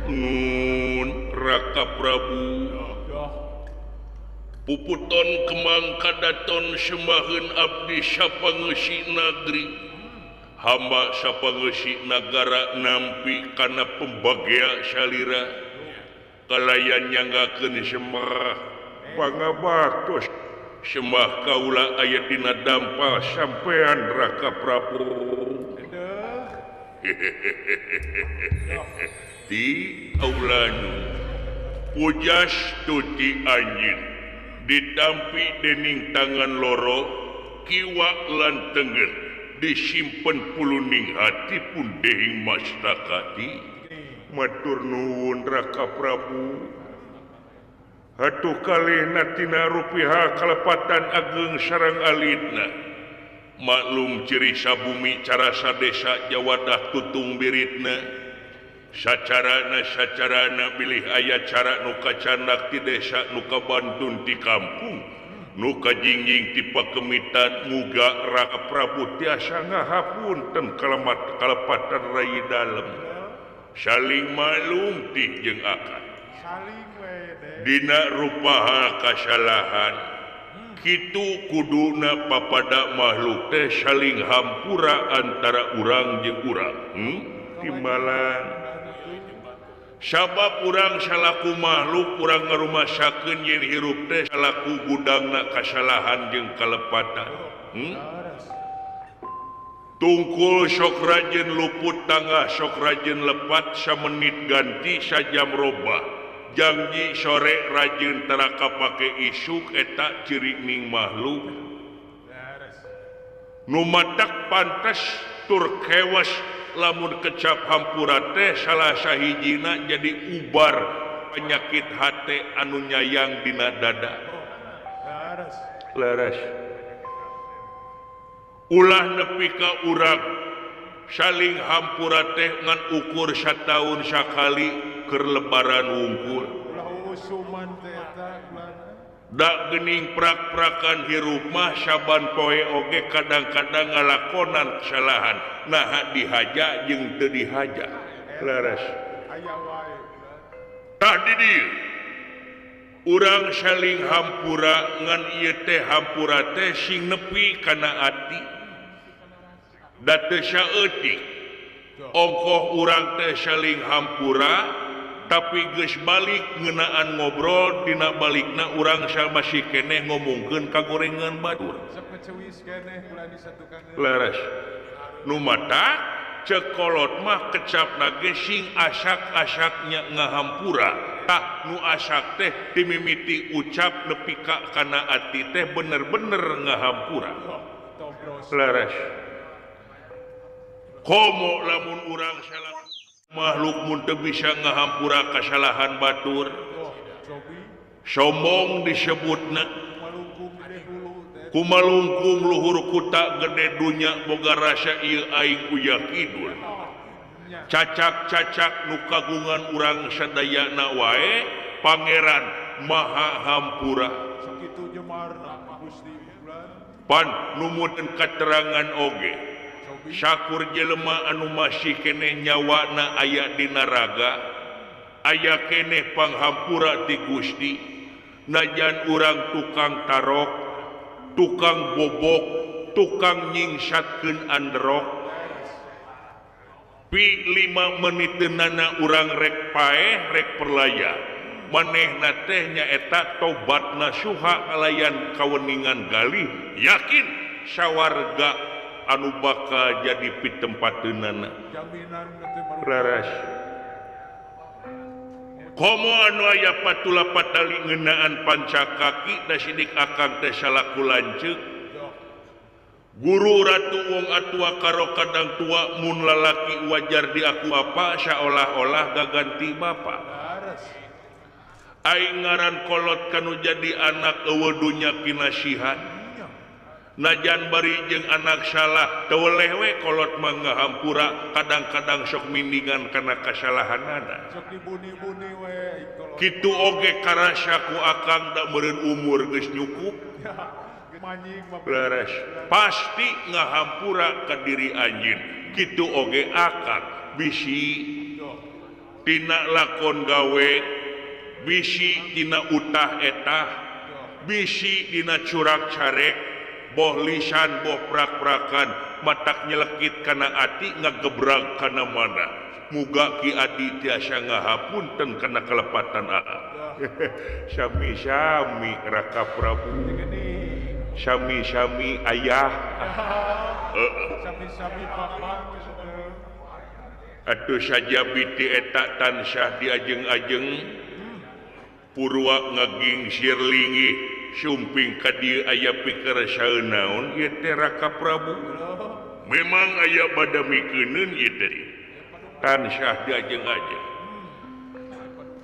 Nun Raka Prabu puputon kemang kadaton semaheun abdi sapangeusi nagri hamba sapangeusi nagara nampi kana pembagea salira kalayan nyanggakeun semah pangabatos semah kaula aya dina dampal sampean Raka Prabu di aulanu pujas tuti anjin ditampi dening tangan loro kiwa lan tengen disimpen puluning hati pun dehing mastakati matur nuwun Raka Prabu hatu kalihna tina rupiah kalepatan ageng sareng alitna maklum ciri sabumi cara sadesa jawadah tutung biritna sacarana bilih aya cara nuka candak di desa nuka bantun di kampung nuka jingjing di pakemitan muga Raka Prabu tiasa ngahapunten kalepatan rai dalem saling malum ti jeung akan dina rupaha kasalahan kitu kuduna papada makhluk teh saling hampura antara urang jeung urang timbalan sabab urang salaku makhluk urang ngarumasakeun yen hirup teh salaku gudangna kasalahan jeung kalepatan tungkul sok rajeun luput tangah sok rajeun lepat samenit ganti sajam robah janji sore rajeun teraka pake isuk eta ciri ning makhluk nu matak pantes tur kewas lamun kecap hampura teh salah sahijina jadi ubar penyakit hate anu nyayang dina dada leres ulah nepi ka urang saling hampura teh ngan ukur sataun sakali keur lebaran wungkul dak gening prak-prakan hirup mah saban poe oge kadang-kadang ngalakonan kesalahan nah dihaja jeung teu dihaja leres tah di dieu urang saling hampura ngan ieu teh hampura teh sing nepi kana ati da teu saeutik ongkoh urang teh saling hampura tapi geus balik ngeunaan ngobrol dina balikna urang masih keneh ngomongkeun kagorengan batur leres nu matak ceuk kolot mah kecapna ge sing asak-asaknya ngahampura tah nu asak teh dimimiti ucap nepi ka kana ati teh bener-bener ngahampura leres komo lamun urang salah makhluk mun teu bisa ngahampura kasalahan batur sombong disebutna kumalungkung luhur kuta gede dunya boga rasa ieu aing uyah kidul cacak-cacak nu kagungan urang sadayana wae pangeran maha hampura pan numudeun katerangan oge syakur jelema anu masih keneh nyawana aya dina raga aya keneh panghampura ti Gusti najan urang tukang tarok tukang bobok tukang nyingsatkeun androk pi 5 meniteunana urang rek paeh rek perlaya manehna teh nyaeta tobat nasuha kalayan kaweningan galih yakin sawarga anu bakal jadi pitempateunana leres komo anu aya patula patali ngeunaan pancakaki da sidik akang teh salaku lanceuk guru ratu wong atua karo kadang tua mun lalaki wajar di aku apa saolah-olah gaganti bapa aing ngaran kolot kanu jadi anak eueuh dunya pinasihan najan bari jeung anak salah teu weleh we kolot mah ngahampura kadang-kadang sok mindingan kana kasalahanana sok dibuni-buni we kitu oge karasa ku akang da meureun umur geus nyukup leres pasti ngahampura ka diri anjeun kitu oge akang bisi tina lakon gawe bisi dina utah etah bisi dina curak carek boh lisan boh prak-prakan matak nyelekit kana ati ngagebrak kana mana muga Ki Adi tiasa ngahapunten kana kelepatan sami-sami Raka Prabu sami-sami ayah sami-sami papa atuh saja biti eta tansah diajeng-ajeng purwa ngaging sirlingi sumping ka dieu aya pikeun saeunaon ieu teh Raka Prabu memang aya badamikeun ieu teh tansah diajeng-ajeng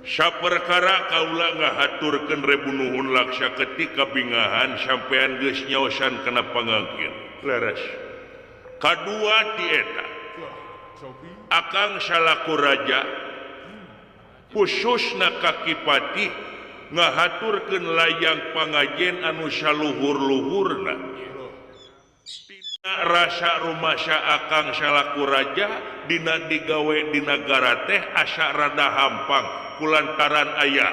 saperkara kaula ngahaturkeun rebu nuhun laksa ketika bingahan sampean geus nyaosan kana pangangkin leres kadua ti eta Akang salaku raja khususna Kakipati ngahaturkeun layang pangajen anu saluhur-luhurna tina rasa rumasa Akang salaku raja dina digawe di nagara teh asa rada hampang kulantaran aya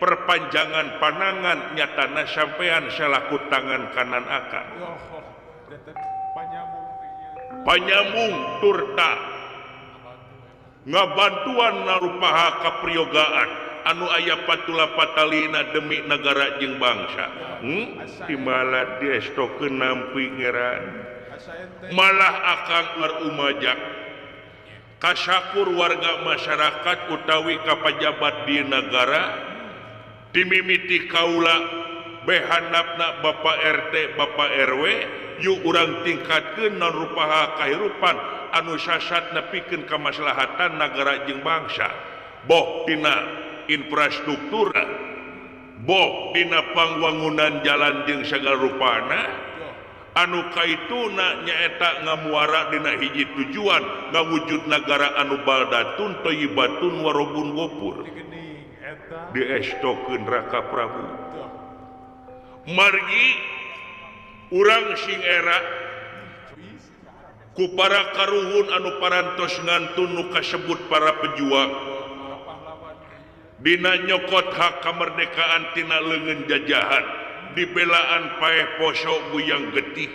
perpanjangan panangan nyatana sampean salaku tangan kanan Akang panyambung turta ngabantuan narupaha kapriyogaan anu aya patula patalina demi negara jeung bangsa timala diestokeun nampi ngeran malah Akang ngarumajak kasakur warga masyarakat utawi kapajabat di negara dimimiti kaula behandapna Bapak RT Bapak RW yuk urang tingkatkeun narupaha kahirupan anu sasat nepikeun kamaslahatan nagara jeung bangsa boh dina infrastruktur boh dina pangwangunan jalan jeung sagala rupana anu kaituna nyaeta ngamuara dina hiji tujuan ngawujud nagara anu baldatun thayyibatun warobun gopur diestokeun Raka Prabu margi urang sing era ku para karuhun anu parantos ngantun nu kasebut para pejuang dina nyokot hak kamerdekaan tina leungeun jajahan dibelaan paeh poso buyang getih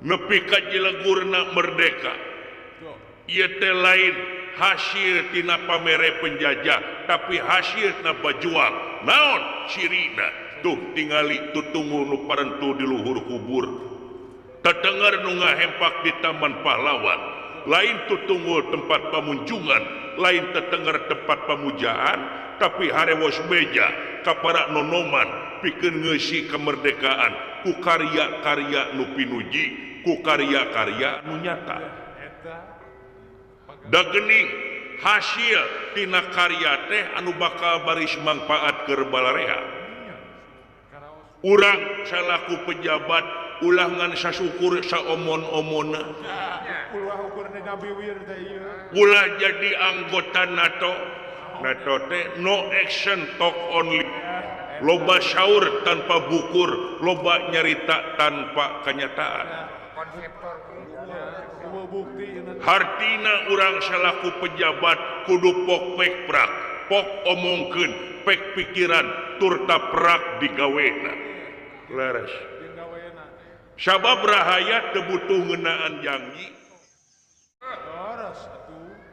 nepi ka jilegurna merdeka ieu teh lain hasil tina pamere penjajah tapi hasilna bajuang naon sirina tuh tingali tutungul nu parentu di luhur kubur terdengar nu ngahempak di Taman Pahlawan lain tutungul tempat pamunjungan lain terdengar tempat pamujaan tapi harewos beja kapara nonoman pikeun ngeusi kemerdekaan ku karya-karya nu pinuji ku karya-karya nu nyata da geuning hasil tina karya teh anu bakal baris mangpaat keur balareha urang salaku pejabat ulangan sasukur saomon-omona ulah jadi anggota NATO teh no action talk only loba syaur tanpa bukur loba nyarita tanpa kenyataan hartina urang salaku pejabat kudu pok pek-prak pok omongkeun pek pikiran turta prak digawena leres sabab rahayat kebutuh ngeunaan janji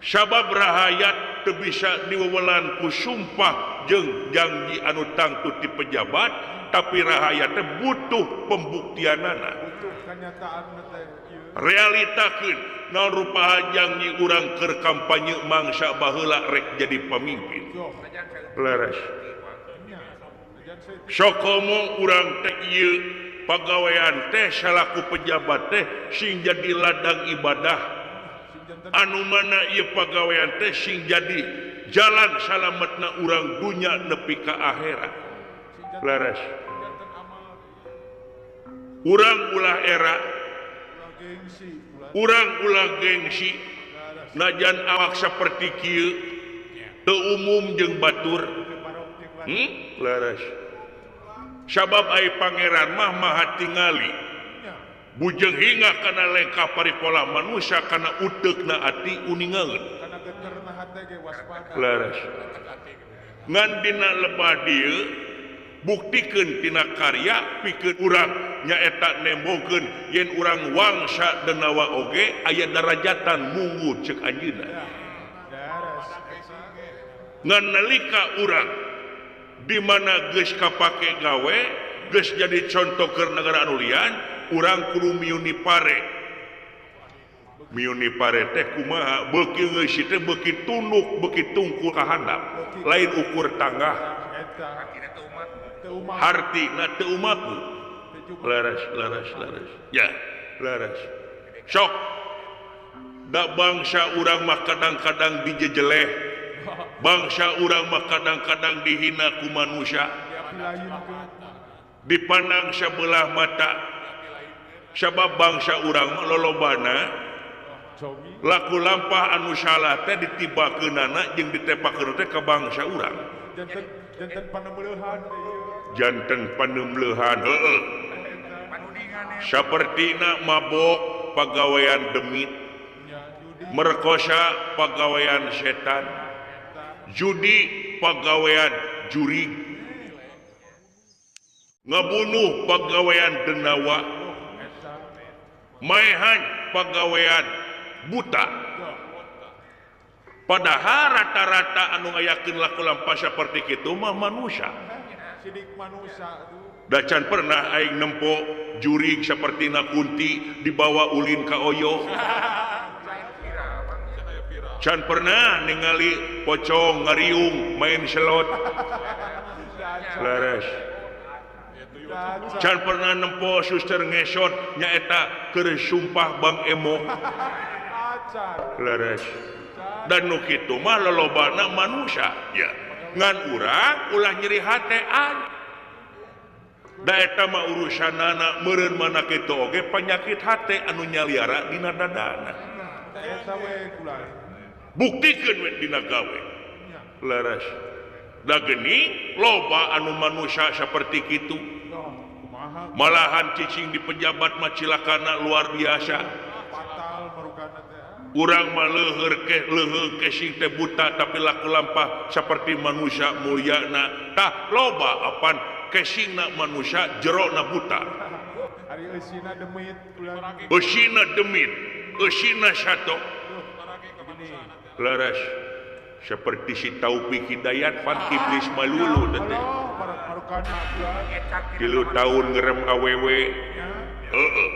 sabab rahayat teu bisa diwewelan ku sumpah jeung janji anu tangtu ti pejabat tapi rahayat teh butuh pembuktianana realitakeun naon rupaha janji urang keur kampanye mangsa baheula rek jadi pamimpin leres sokomo urang teh ieu pagawean teh salaku pejabat teh sing jadi ladang ibadah anu mana ieu pagawean teh sing jadi jalan salametna urang dunya nepi ka akhirat leres urang ulah era urang ulah gengsi najan awak saperti kieu teu umum jeung batur leres sabab ai pangeran mah maha tingali bujeng hinga kana lengkah paripola manusia kana uteukna ati uningaeun leres ngan dina lebah dieu buktikeun tina karya pikeun urang nyaeta nembokeun yen urang wangsa denawa oge aya darajatan munggu ceuk anjeunna ngan nalika urang di mana geus kapake gawe geus jadi contoh keur negara anu lian urang kudu miuni pare teh kumaha beuki geus teh beuki tunduk beuki tungkul ka handap lain ukur tanggah hartina teu umaku leres ya leres sok da bangsa urang mah kadang-kadang dijejeleh bangsa urang mah kadang-kadang dihina ku manusia dipandang sabelah mata sabab bangsa urang mah lolobana laku lampah anu salah teh ditibakeunana jeung ditepakeun teh ka bangsa urang janten paneumleuhan heueuh sapertina mabok pagawean demit merkosa pagawean setan judi pagawean jurig ngabunuh pagawean denawa maehan pagawean buta padahal rata-rata anu ngayakeun laku lampah saperti kitu mah manusia dacan pernah aing nempo jurig sapertina kunti dibawa ulin ka oyo can pernah ningali pocong ngariung main selot leres can pernah nempo suster ngesot nyaeta keur sumpah Bang Emo leres dan nu kitu mah lolobana manusia ya ngan urang ulah nyeri hatean da eta mah urusanana meureun mana kitu oge penyakit hate anu nyaliara dina dadana buktikeun we dina gawe leres da geuning loba anu manusia saperti kitu malahan cicing di pejabat mah cilakana luar biasa urang mah leuheur kesing teh buta tapi laku lampah seperti manusia mulyana tah loba apan kesingna manusia jerona buta ari eusina demit eusina sato leres seperti si Taufik Hidayat Fan Iblis malulu teh 3 tahun ngerem awewe heeh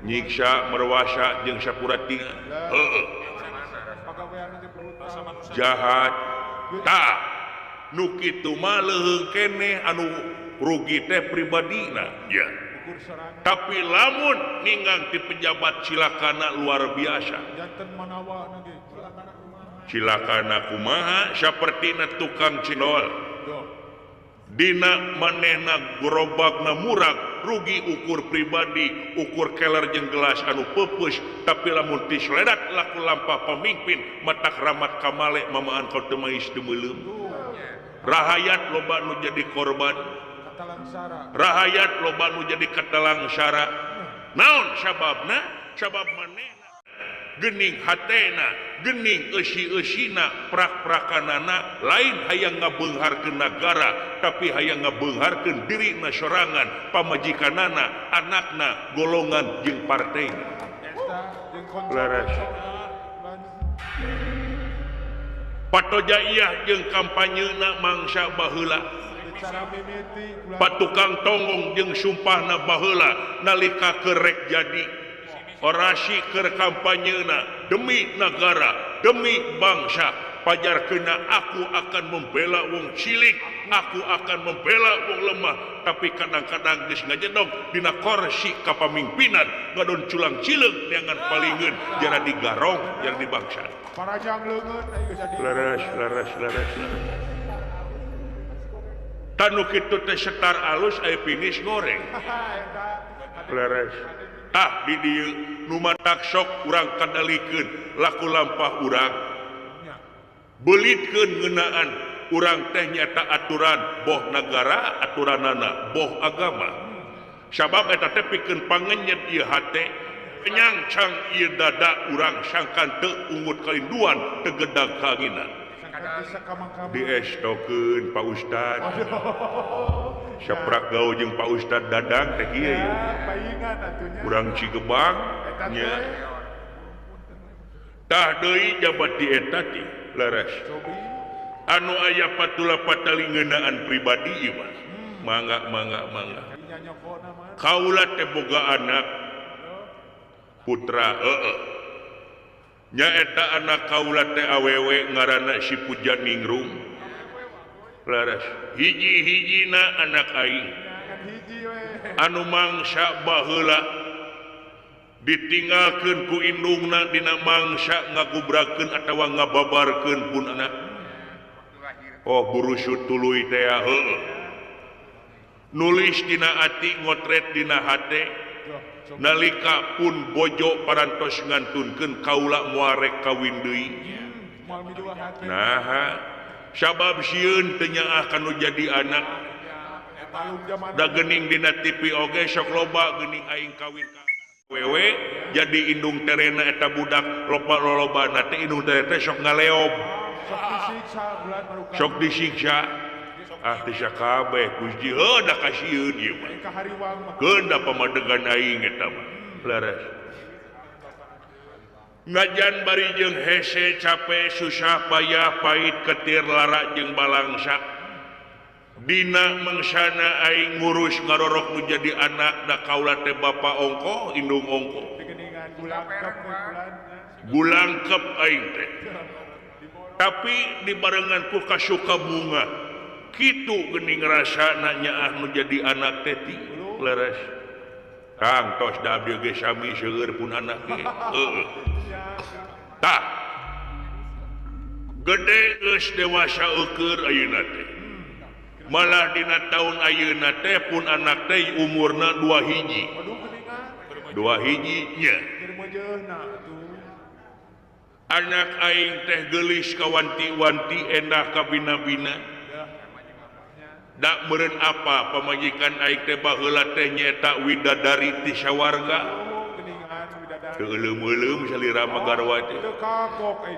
nyiksa merwasa jeung sapurating heeh jahat tah nu kitu mah leuheung keneh anu rugi teh pribadina ya tapi lamun ningang ti pejabat cilakana luar biasa cilakana kumaha sapertina tukang cendol dina manehna gerobakna murag rugi ukur pribadi ukur keler jeung gelas anu peupeus tapi lamun ti sledat laku lampah pamimpin matak ramat kamale mamaan kau teu mais teu meuleuh rahayat loba nu jadi korban rahayat loba nu jadi katelang syara naon sababna sabab manehna geuning hatena geuning eusi-eusina prak-prakanana lain hayang ngabeungharkeun nagara tapi hayang ngabeungharkeun dirina sorangan pamajikanana anakna golongan jeung partena leres patojaiyah jeung kampanyeuna mangsa baheula patukang tonggong jeung sumpahna baheula nalika kerek jadi orasi keur kampanyeuna demi negara demi bangsa pajarkeuna aku akan membela wong cilik aku akan membela wong lemah tapi kadang-kadang geus ngajedog dina kursi kapamimpinan ngadon culang cileug neangan palingeun jara digarong jara dibangsa parajang leungeun leres tanu kitu teh setar alus aya finish goreng leres tah di dieu nu matak sok urang kadalikeun laku lampah urang beulitkeun ngeunaan urang teh nyata aturan boh nagara aturanana boh agama sabab eta teh pikeun pangenyet ieu hate kenyang cang ieu dada urang sangkan teu ungut kalinduan tegedag kanginan diestokeun Pak Ustad saprak gaul jeung Pak Ustad Dadang teh kieu urang Cigebang nya tah deui jabat di eta ti leres anu aya patula patali ngeunaan pribadi ieu mangga kaula teh boga anak putra nyaeta anak kaula teh awewe ngaranna si Puja Ningrum laras hiji-hijina anak aing anu mangsa baheula ditinggalkeun ku indungna dina mangsa ngagubrakeun atawa ngababarkeun pun anak burusut tuluy teh heueuh nulis dina ati ngotret dina hate nalika pun bojo parantos ngantunkeun kaula moal rek kawin deui nah sabab sieun teu nyaah kanu jadi anak da geuning dina TV oge sok loba geuning aing kawin ka wewe jadi indung terena eta budak loba-lobana teh indung teh sok ngaleob sok disiksa tisya kabeh Gusti da kasieun ieu mah keunda pamadegan aing eta mah leres ngajan bari jeung hese capek susah payah pait ketir lara jeung balangsa dina mangsana aing ngurus ngarorok nu jadi anak da kaula teh bapa ongko indung ongko gulangkep aing teh tapi dibarengan ku kasuka bunga kitu geuning rasana nyaah nu jadi anak teh ti leres kang tos da abdi ge sami seueur pun anak ge tah gede geus dewasa eukeur ayeuna teh malah dina taun ayeuna teh pun anak teh umurna 2 hiji nya anak aing teh geulis kawanti-wanti endah ka bina-bina dak meureun apa pamajikan aing teh baheula teh nyaeta widadari ti sawarga teu euleum-euleum salira magarwa teh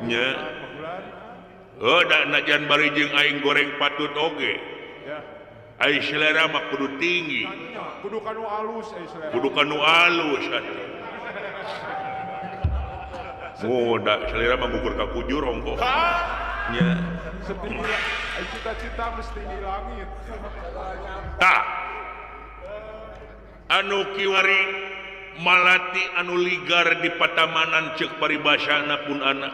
nya da najan bari jeung aing goreng patut oge ai selera mah kudu tinggi kudu kanu alus atuh da selera mah ngukur ka kujur ongko nya cita-cita mesti di langit tah anu kiwari malati anu ligar di patamanan ceuk paribasana pun anak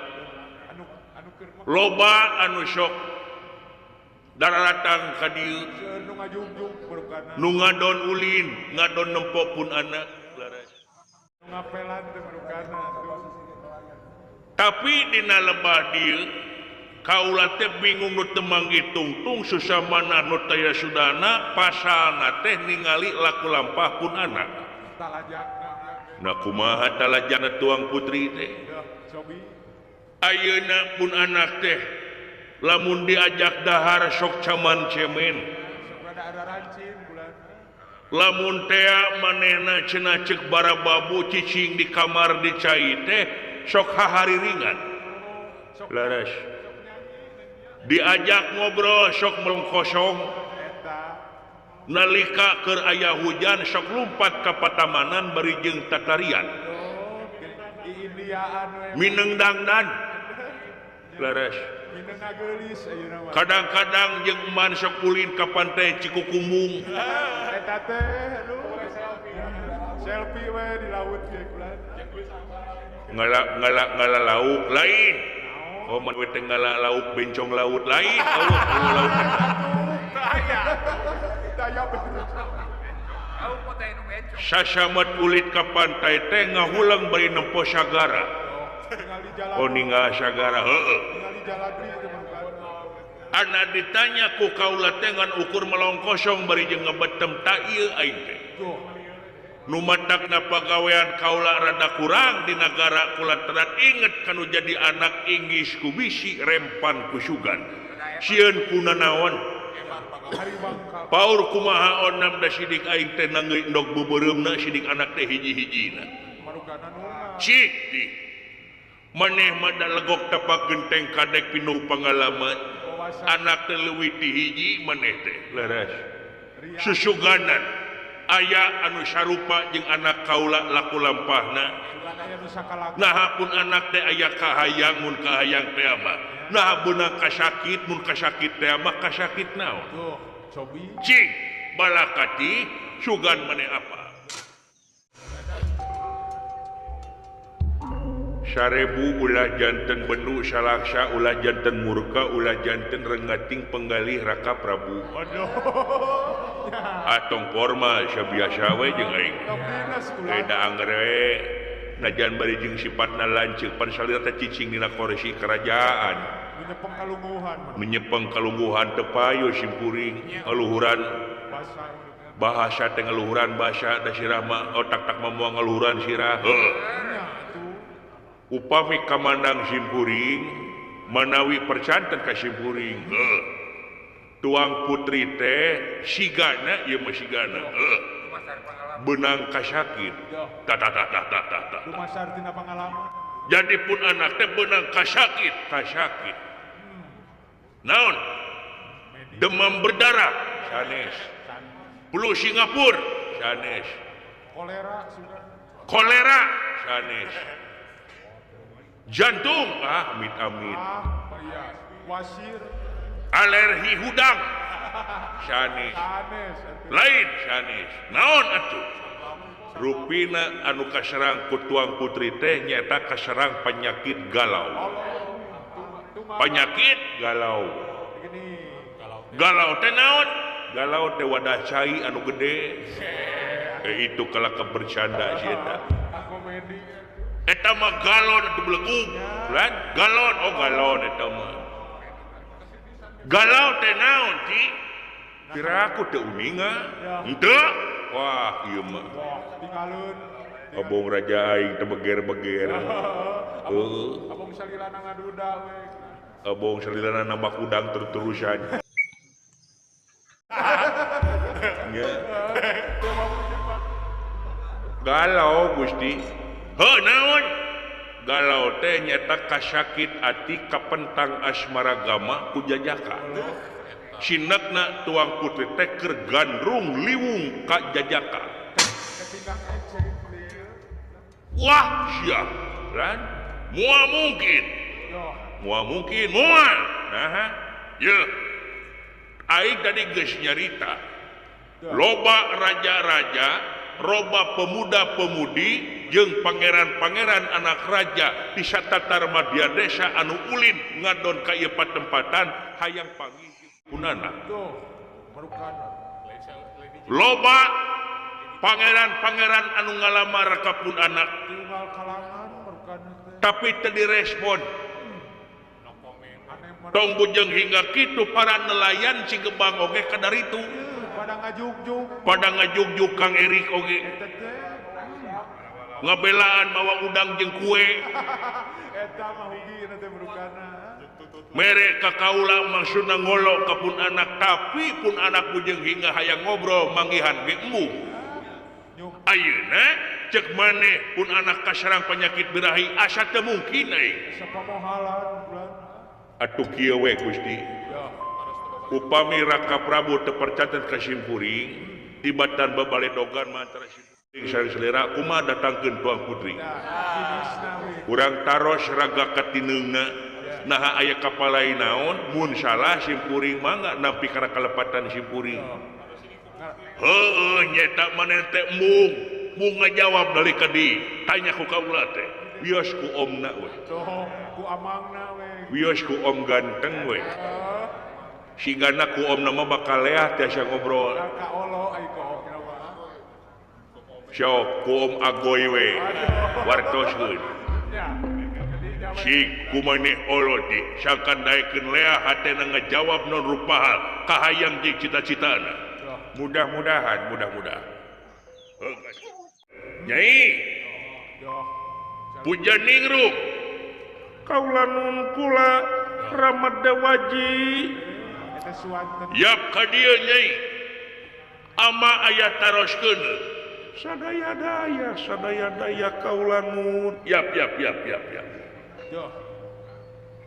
loba anu sok dararatang ka dieu nu ngadon ulin ngadon nempo pun anak tapi dina lebah dieu kaula teh bingung nu teu manggi tungtung susah mana nu taya sudana pasalna teh ningali laku lampah pun anak nah kumaha talajana tuang putri teh ayeuna pun anak teh lamun diajak dahar sok caman cemen lamun tea manehna cenah ceuk barababu cicing di kamar dicai teh sok hahariringan laras diajak ngobrol sok melengkosong nalika keur aya hujan sok lumpat ka patamanan bari jeung tatarian mineng dangdan laras kadang-kadang jeung eman sok ulin ka pantai Cikukumung eta teh selfie we di laut ge ngala lauk lain man we teh ngala lauk bencong laut lain laut sasamet ulit ka pantai teh ngahulang bari nempo sagara ninggal sagara heueuh ana ditanya ku kaula teh ngan ukur melong kosong bari jeung ngebetem ta ieu aing teh nu matakna pagawean kaula rada kurang di nagara kulantaran inget kanu jadi anak inggis ku bisi rempan ku sugan sieun kunanaon paur kumaha onam da sidik aing teh nanggeui endog beubeureummna sidik anak teh hiji-hijina maneh mada legok tapak genteng kadek pinuh pengalaman anak teleuwih ti hiji maneh teh leres susuganan aya anu sarupa jeung anak kaula laku lampahna nah pun anak teh aya kahayang mun kahayang teh mah nah beunang kasakit mun kasakit teh mah kasakit naon cing balakati sugan maneh apa 1000 ulah janten benu salaksa ulah janten murka ulah janten rengating penggalih Raka Prabu atong formal sabiasa we jeung aing beda angre najan bari jeung sifatna lanceuk pan salira teh cicing dina koresi kerajaan menyepeng kalungguhan teu payu simpuring ngaluhuran bahasa teh ngaluhuran bahasa da sirah mah otak tak mamuang ngaluhuran sirah upami kamandang simpuring manawi percanten ka simpuring tuang putri teh sigana ieu mah sigana benang kasakit jadi pun anak teh benang kasakit naon demam berdarah sanes flu Singapura sanes kolera sanes jantung amit-amit alergi hudang sanes lain sanes naon atuh rupina anu kaserang ku tuang putri teh nyaeta kaserang penyakit galau teh naon galau teh wadah cai anu gede itu kalau kebercanda sih eta mah galon atuh belegug lan galon eta mah galau teh naon ti piraku teu uninga henteu wah ieu mah abong raja aing teh beger-beger abong salilana ngaduda we abong salilana nambah udang terus-terusan galau Gusti naon galau teh nyata kasakit ati kapentang asmaragama ku jajaka sinekna tuang putri teh keur gandrung liwung ka jajaka wah sia lan moal mungkin nah ye aing tadi geus nyarita loba raja-raja loba pemuda-pemudi jeung pangeran-pangeran anak raja di satatar Madya Desa anu ulin ngadon ka ieu patempatan hayang panggih punana loba pangeran-pangeran anu ngalamar ka pun anak tapi teu direspon tong bujeng hingga kitu para nelayan Cigebang oge kadaritu pada ngajuk-juk Kang Erik oge ngabelaan mawa udang jeung kue eta mah hugina teh berukana mere ka kaula maksudna ngolo ka pun anak tapi pun anak bujeng hingga hayang ngobrol manggihan ge embung ayeuna cek maneh pun anak kaserang penyakit birahi asa teu mungkin aing sapamohalan atuh kieu we Gusti upami Raka Prabu teu percanten ka simpuring tibatan babaledogan mantara simpuring sareng selera kumaha datangkeun tuang putri urang taros raga katineungna naha aya kapalai naon mun salah simpuring mangga nampi kana kalepatan simpuring heueuh nyeta maneh teh mung ngajawab dari kadi tanya ku kaula teh wios ku omna we ku amangna we wios ku om ganteng we sigana ku om nama bakal leah tiasa ngobrol sok ku om agoy we wartoskeun si kumaneh olodi sakan daekeun leah hatena ngajawab non rupaha kahayang jeung cita-citana mudah-mudahan Nyai puja ningrum kaula nun kula Ramad Dewaji yap ka dieu Nyai ama aya taroskeun sadaya kaulamun yap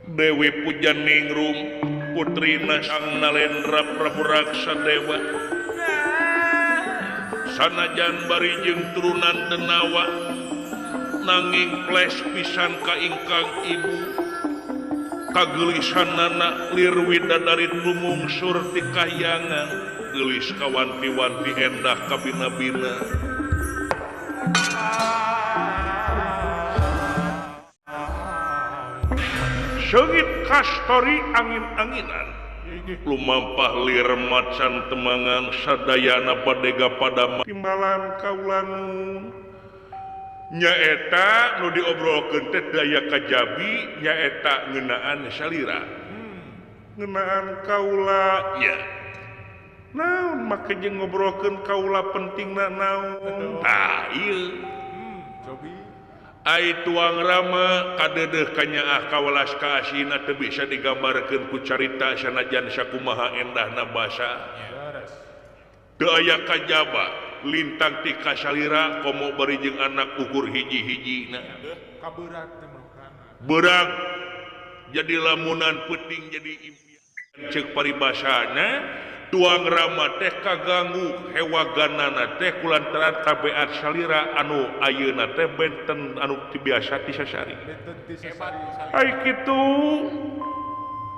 Dewi Pujaningrum putrina Sang Nalendra Prabu Raksadewa sanajan bari jeung turunan Denawa nanging ples pisan ka ingkang ibu kagelisanana lir widadari tumungsur ti kahyangan geulis kawanti-wanti endah kabina-bina seungit kastori angin-anginan lumampah lir macan temangan sadayana padega pada timbalan kaulanun nyaeta nu diobrolkeun teh daya kajabi nyaeta ngeunaan salira ngeunaan kaula nya naon make jeung ngobrolkeun kaula pentingna naon tah ieu cobi ai tuang rama kadeudeuh ka nyaah kawelas ka asina teu bisa digambarkeun ku carita sanajan sakumaha endahna basa teu aya kajaba lintang ti kasalira komo bari jeung anak ukur hiji-hijina kabeurang teh beurang jadi lamunan peuting jadi impian ceuk paribasana tuang rama teh kaganggu hewaganana teh kulantaran tabeat salira anu ayeuna teh benten anu biasa ti sasari ai kitu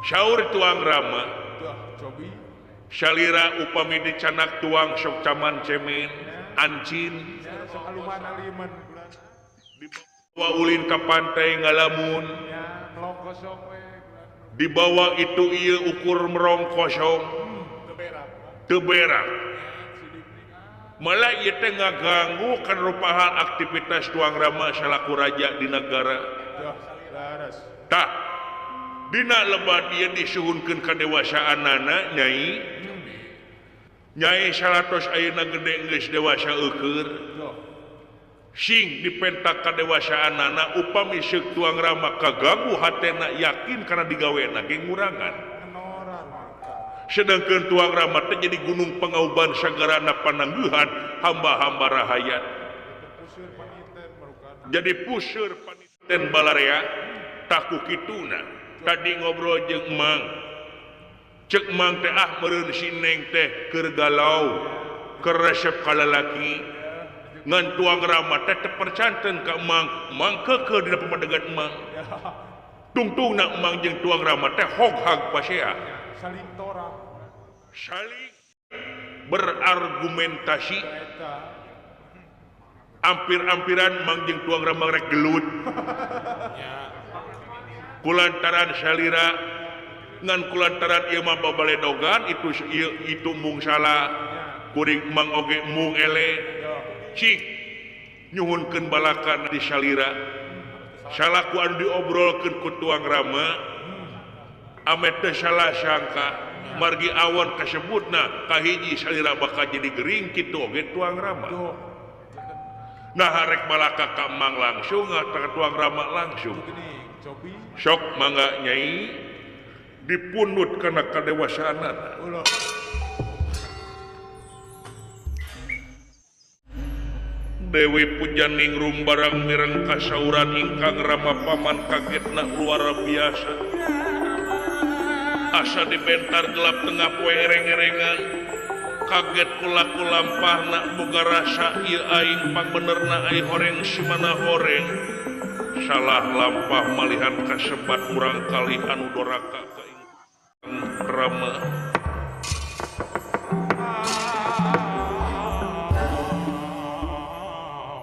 saur tuang rama salira upami dicanak tuang sok caman cemen ancin dibawa ulin ka pantai ngalamun dibawa itu ieu ukur merong kosong teu berak malah ieu teh ngaganggu kan rupahan aktivitas tuang rama salaku raja di negara tah dina lebat ieu disuhunkeun kadewasaanana nyai 100 ayeuna gede geus dewasa eukeur sing dipentak kadewasaanana upami seuk tuang rama kaganggu hatena yakin kana digawena ge ngurangan sedangkeun tuang rama teh jadi gunung pangauban sagarana panangguhan hamba-hamba rahayat jadi puseur paniten balarea taku kituna tadi ngobrol jeung mang cek mang teh meureun si neng teh keur galau keur resep ka lalaki ngan tuang rama teh teu percanten ka mang keukeu dina pamadegan mang tungtungna mang jeung tuang rama teh hoghag pasea saling berargumentasi ampir-ampiran mang jeung tuang rama rek gelut kulantaran salira ngan kulantaran ieu mah babaledogan itu mung salah kuring mang oge mung ele cik nyuhunkeun balakan di salira salaku anu diobrolkeun ku tuang rama ame teu salah sangka margi awan kasebutna kahiji salira bakal jadi gering kitu oge tuang rama nah harek balaka ka mang langsung ka tuang rama langsung sok mangga nyai dipunut karena kadewasaanana Dewi Pujaningrum barang mireng kasauran ingkang rama paman kagetna luar biasa asa dibentar gelap tengah poe ereng-erengan kaget kulaku lampahna boga rasa ieu aing pangbenerna ai horeng simana horeng salah lampah malihan kasebat urang kali anu doraka ka ingkang rama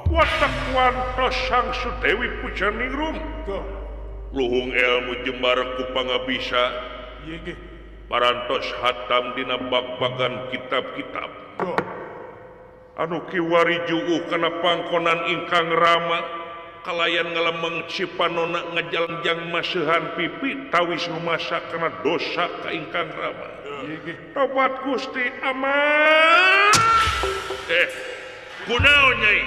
watak wantos sang Dewi Pujaningrum luhung ilmu jembar ku pangabisa parantos hatam dina bag-bagan kitab-kitab anu kiwari juuh kana pangkonan ingkang rama kalayan ngalemeng cipanona ngajalanjang maseuhan pipi tawis rumasa kana dosa ka ingkang rama tobat Gusti aman kunaon nyai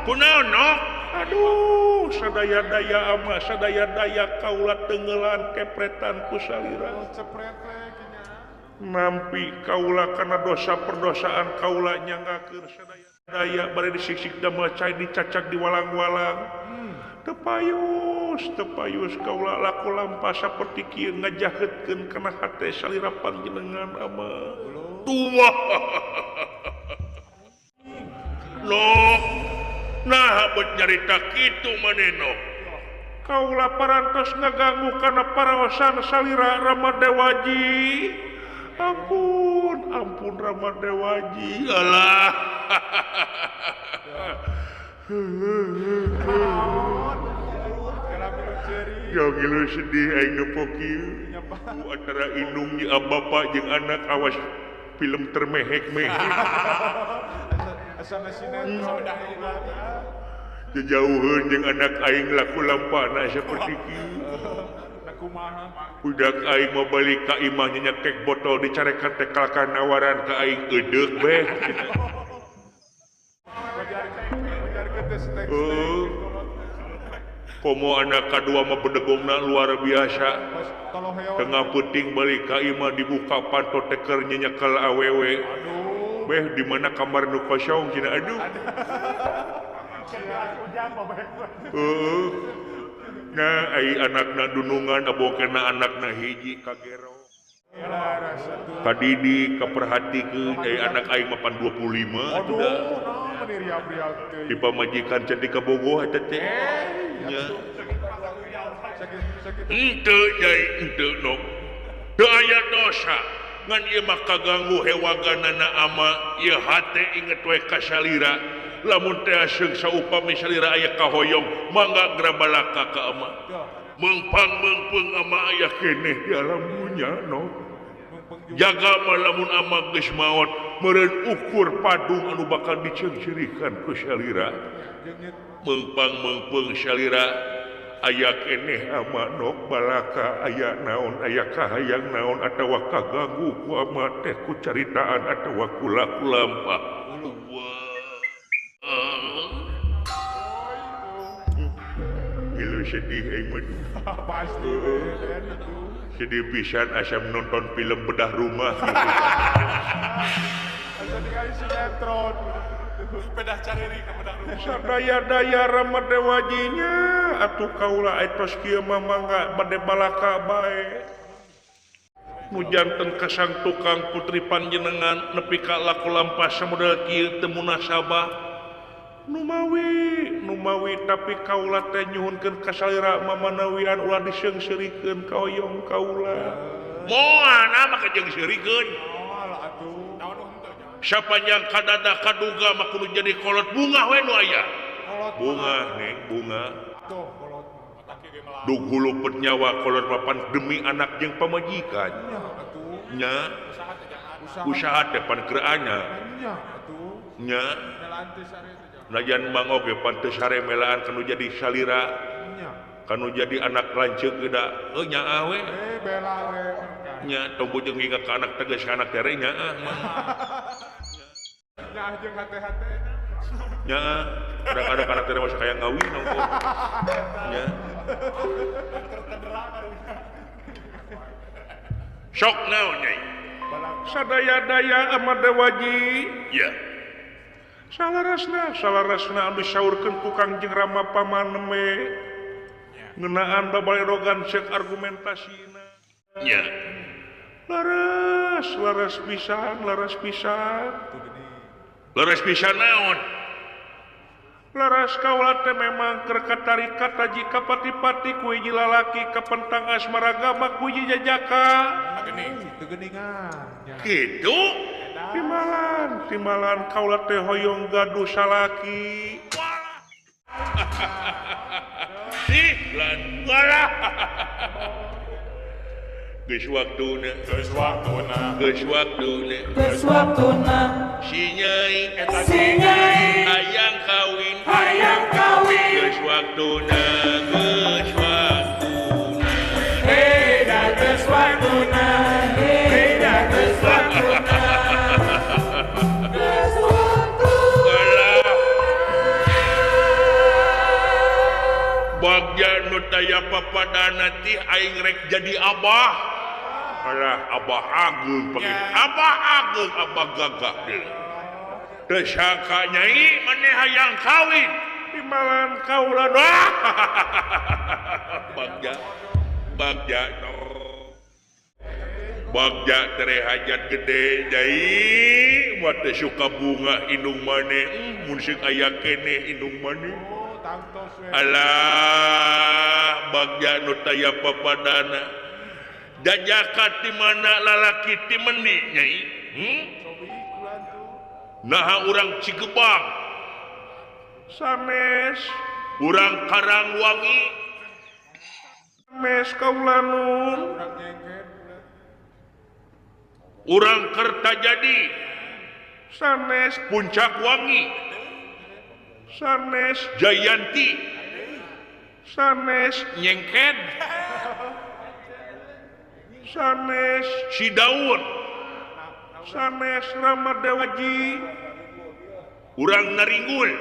kunaon nok aduh sadaya-daya ama sadaya-daya kaula tenggelan kepretan ku salira nampi kaula kana dosa perdosaan kaula nyanggakeun sadaya daya bari disik-sik damel cai dicacak di walang-walang. Tepayus kaula laku lampah saperti kieu ngajahetkeun kana hate salira panjenengan ama. Tua. No. Nah, bet nyarita kitu manehna. Kaula parantos ngaganggu kana paraosan salira Ramadewaji. Ampun Ramadewaji. Alah. Ya gila sedih aing nepoki. Antara indung bapak jeung anak awas film termehek-mehek. Jauheun jeung anak aing laku lampana saperti kieu. Budak aing mau balik ka imah nyekek botol dicarekan teh kalakan nawaran ka aing eudeuh beh. Komo anak kadua mah bedegongna luar biasa. Tengah puting balik ka imah dibuka panto teker nyenyekel awewe. Beh di mana kamar nu kosong cenah aduh. Nah ai anakna dunungan abokena anakna hiji kagero. Kadidi kaperhatikeun ai anak aing mah 25 atuh da. Di pamajikan cantik kabogoh eta teh. Nya. Henteu jai henteu no. Teu aya dosa. Ngan ieu mah kaganggu hewaganana ama ieu hate inget we ka salira. Lamun teh aseung saupami salira aya kahoyong mangga grabalaka ka ama. Mengpang ama aya keneh di alam dunya no. Jaga lamun ama geus maot meureun ukur padung anu bakal diceungcirikan ku salira. Mengpang salira aya keneh ama nok balaka aya naon aya kahayang naon atawa kaganggu ku ama teh ku caritaan atawa ku laku lampah. Gilu sedih aing mah. Pasti sedih pisan asam nonton film bedah rumah. Asa ningali sinetron. Bedah cariri ka bedah rumah. Sadaya-daya Ramadewajinya atuh kaula etos kieu mah mangga bade balaka bae. Nu janten ka sang tukang putri panjenengan nepi ka laku lampah samodel kieu teu munasabah. Numawi tapi kaula teh nyuhunkeun ka salira mamanawian ulah diseungseurikeun ka hoyong kaula. Moal mah kajeungseurikeun. Moal atuh. Sapanjang kadada kaduga mah kudu jadi kolot bunga we nu aya. Bunga neng bunga. Tuh kolot matake ge melang. Duh gulupet nyawa kolot papan demi anak jeung pamajikan. Nya atuh. Nya. Usaha teh pan keur anyar. Nya atuh. Nya. Najan mangog ge pantes saremelaan kanu jadi salira. Kanu jadi anak lanceuk geda. Nya awe. Bela we. Nya tong bujeng ka anak tegas ka anak tere nya mah. Nya jeung hate-hate. Nya ada anak tere masih kaya ngawin nongko. Nya. Sok naon nyai? Sadaya-daya Ramadewaji. Ya. Salarasna anu disaurkeun ku Kangjeng Rama pamaneme ngeunaan babalerogan ceuk argumentasina. Nya. Laras pisan. Laras pisan naon? Laras kaula teh memang keur katarikat aji ka pati-pati ku hiji lalaki kapentang asmara gama ku hiji jajaka. Teu geuningan. Kitu? Timalan kaula teh hoyong gaduh salaki. Lan walah. Geus waktuna. Si Nyai hayang kawin. Geus waktuna. Heda geus waktuna. Bagja nu taya papadana ti aing rek jadi abah. Alah abah ageung pake. Abah gagah deui. Tesaka nyai maneh hayang kawin timbalan kaula bagja tere hajat gede jai moal teh suka bunga indung maneh mun sing aya keneh indung maneh alah bagja nu taya papadana jajakan di mana lalaki ti mendi nyai nah urang Cigebang sanes urang Karangwangi sanes kaulanun urang Kertajadi sanes Puncak Wangi sanes Jayanti sanes Nyengken sanes Cidaun sanes Ramadhawaji urang Naringgul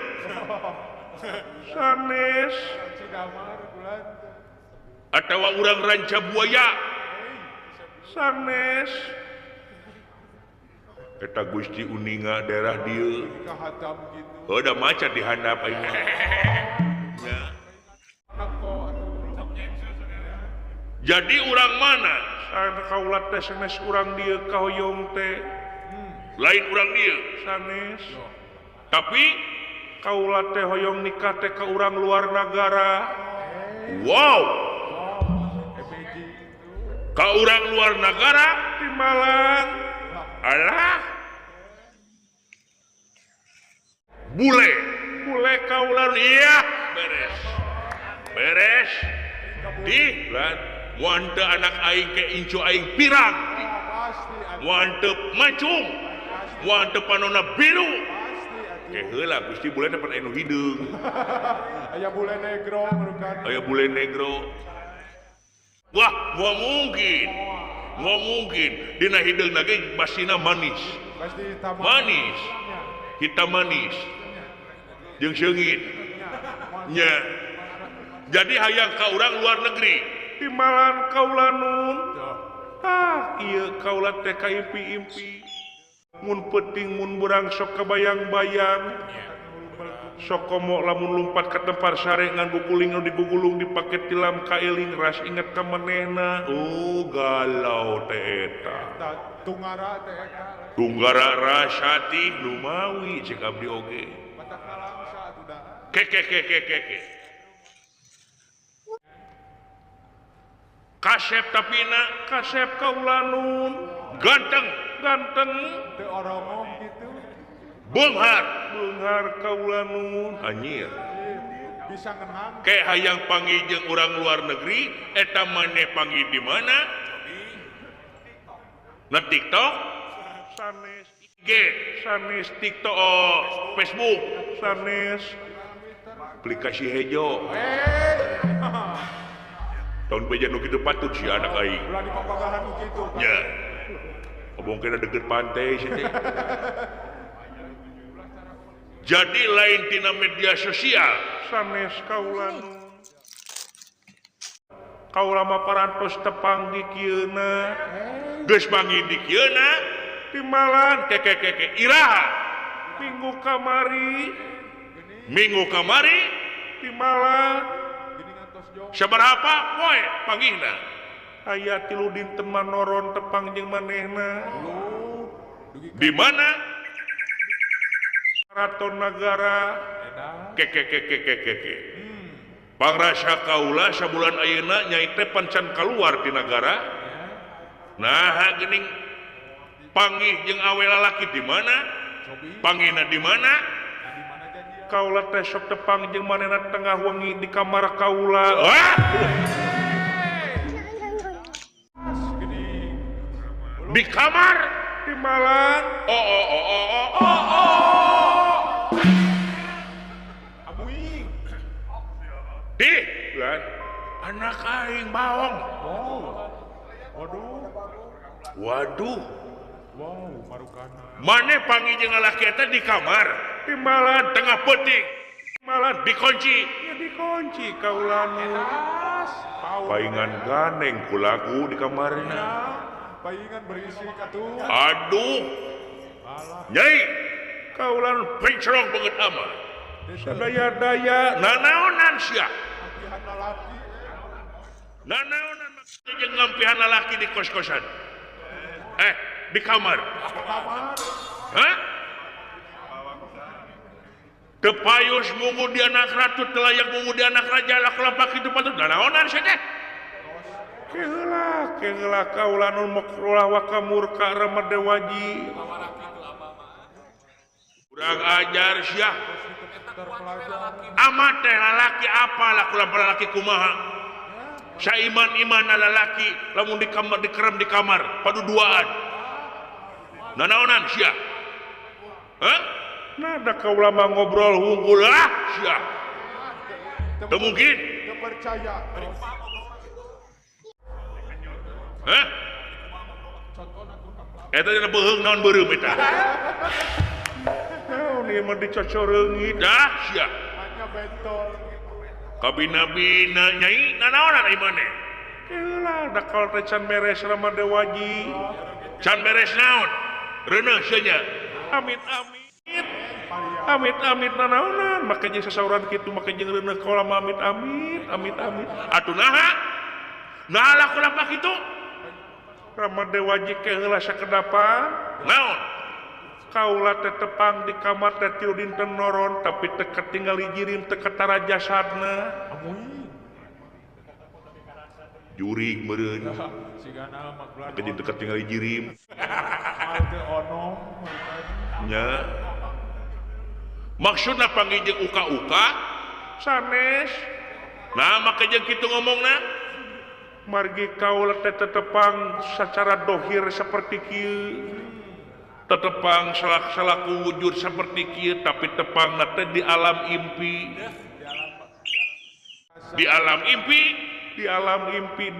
sanes atawa urang Ranca Buaya sanes eta Gusti uninga daerah dieu udah maca di handap aing jadi urang mana kaula teh sanes urang dieu kahoyong teh lain urang dieu sanes tapi kaula teh hoyong nikah teh ka urang luar negara wow ka urang luar negara timbalan alah bule kaula iya beres di lan moal teu anak aing ke incu aing pirang moal teu macung moal teu panonna biru heula Gusti bule teh pan anu hideung aya bule negro wah moal mungkin dina hideung ge basina manis hitam manis jeung seungit nya jadi hayang ka urang luar negeri timbalan kaulanun ieu kaula teh kaimpi-impi mun penting mun burang sok kabayang-bayang sok komo lamun lumpat ka tempat sare nganggo kuling nu digugulung dipake tilam kaeling ras inget ka manehna galau teh eta tunggara rasati lumawi cek abdi oge ke kasep tapina kasep kaulanun ganteng teu orongong gitu beunghar kaulanun anyir bisa ngenang ke hayang panggih jeung urang luar negeri eta maneh panggih di mana na TikTok sanes IG sanes TikTok Facebook sanes aplikasi hejo tahun beja nu kitu patut si anak aing ulah dipapagahan nu kitu nya mungkin deket pantai sini jadi lain tina media sosial sanes kaulanun kaula mah parantos tepang di kieuna geus panggih di kieuna timbalan keke iraha minggu kamari timbalan sabaraha poe panggihna aya 3 dinten manoron tepang jeung manehna di mana Karaton Nagara keke pangrasa kaula sabulan ayeuna nyai teh pancan kaluar ti nagara nah geuning panggih jeung awe lalaki di mana panggihna di mana kaula teh sok tepang jeung manehna tengah wengi di kamar kaula di kamar timbalan abuing di lan anak aing baong waduh maneh panggih jeung lalaki eta di kamar timbalan tengah peuting timbalan dikunci kaulanun paingan ganeng ku lagu di kamarna paingan berisi katuh aduh nyai kaulan pencrong banget amat sadaya-daya nanaonan sia nanaonan jeung ngampihan lalaki di kos-kosan di kamar hah tepayus mungu di anak ratu telayak mungu di anak raja laklapak itu patut nanaonan sia teh keheula kaulan makrulah wa kamurka ramadewaji kurang ajar sia amat teh lalaki apa lalaki kumaha saiman-iman lalaki lamun di kamar dikerem di kamar padu duaan nanaonan sia hah nada kaula mah ngobrol hungkul lah sia teu mungkin teu percaya hah eta dina beuheung naon beureum eta ini mah dicocoreungi dah sia kabina-bina nyai nanaonan ieu maneh heula da kalau teh can beres ramadewaji can beres naon reuneuh sia nya amit-amit nanaonan make jeung sasauran kitu make jeung reuneuh kaula mah amit atuh nah laku-lapak kitu ramadewaji keheula sakedapan naon kaula teh tepang di kamar teh tiu dinten noron tapi teu ketinggali jirim teu ketara jasadna jurig meureun sigana mak teu ketinggali jirim nya maksudna panggih jeung uka-uka sanes nah make jeung kitu ngomongna margi kaula teh tetepang secara dohir seperti kieu tetepang salaku wujud seperti kieu tapi tepang teh di alam impi di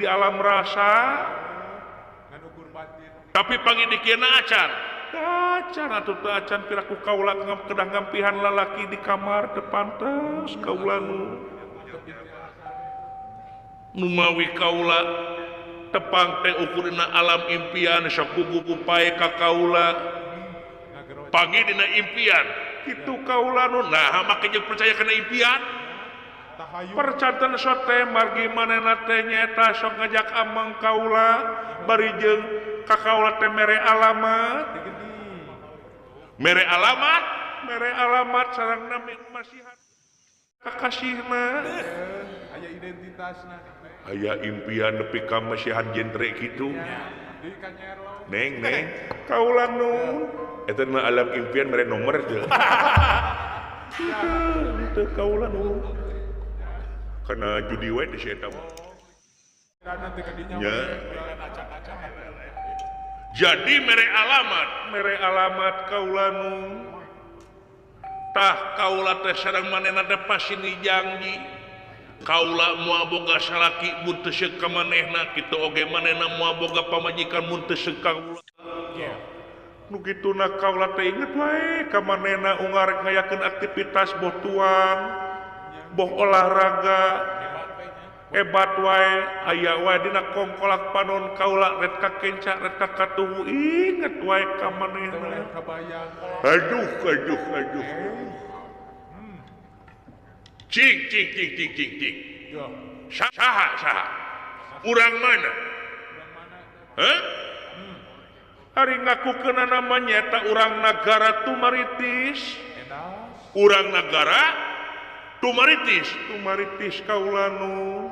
alam rasa tapi panggil dikieuna acan atuh teu acan piraku kaula kedah ngampihan lalaki di kamar depan tos kaula nu mawi kaula tepang teh ukurna alam impian sok gugu pae ka kaula panggih dina impian kitu kaula nu nah make jeung percaya kana impian percanten sote margi manehna teh nyaeta sok ngajak amang kaula bari jeung ka kaula teh mere alamat sareng nami masihan kakasihna aya identitasna aya impian nepi ka masihan jentre kitu neng kaula nu eta mah alam impian mere nomor teu teu kaula nu kana judi we di eta mah nya jadi mere alamat kaula nu tah kaula teh sareng manehna teh pasini janji kaula moal boga salaki mun teu seuk ka manehna kitu oge manehna moal boga pamajikan mun teu seuk ka kaula nu kituna kaula teh inget wae ka manehna ungar ngayakeun aktivitas boh tuang boh olahraga hebat wae aya wae dina kongkolak panon kaula ret ka kenca ret ka katuhu inget wae ka manehna aduh cing saha urang mana hah ari ngakukeun namanya eta urang nagara Tumaritis Tumaritis kaula nu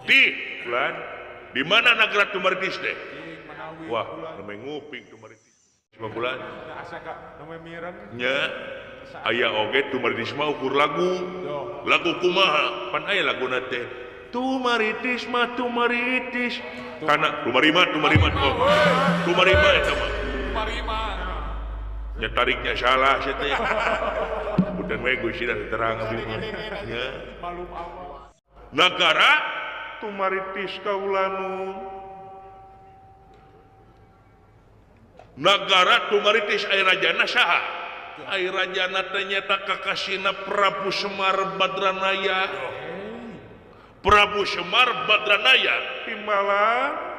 di mana negara Tumaritis teh wah namanya nguping Tumaritis bulan nya aya oge Tumaritis mah ukur lagu kumaha pan aya laguna teh Tumaritis kana tumarima eta mah nya tariknya salah sia teh udah we Gusti dah terang nya negara Tumaritis kaula nu negara Tumaritis aya rajana saha aya rajana teh nyata kakasina Prabu Semar Badranaya timbalan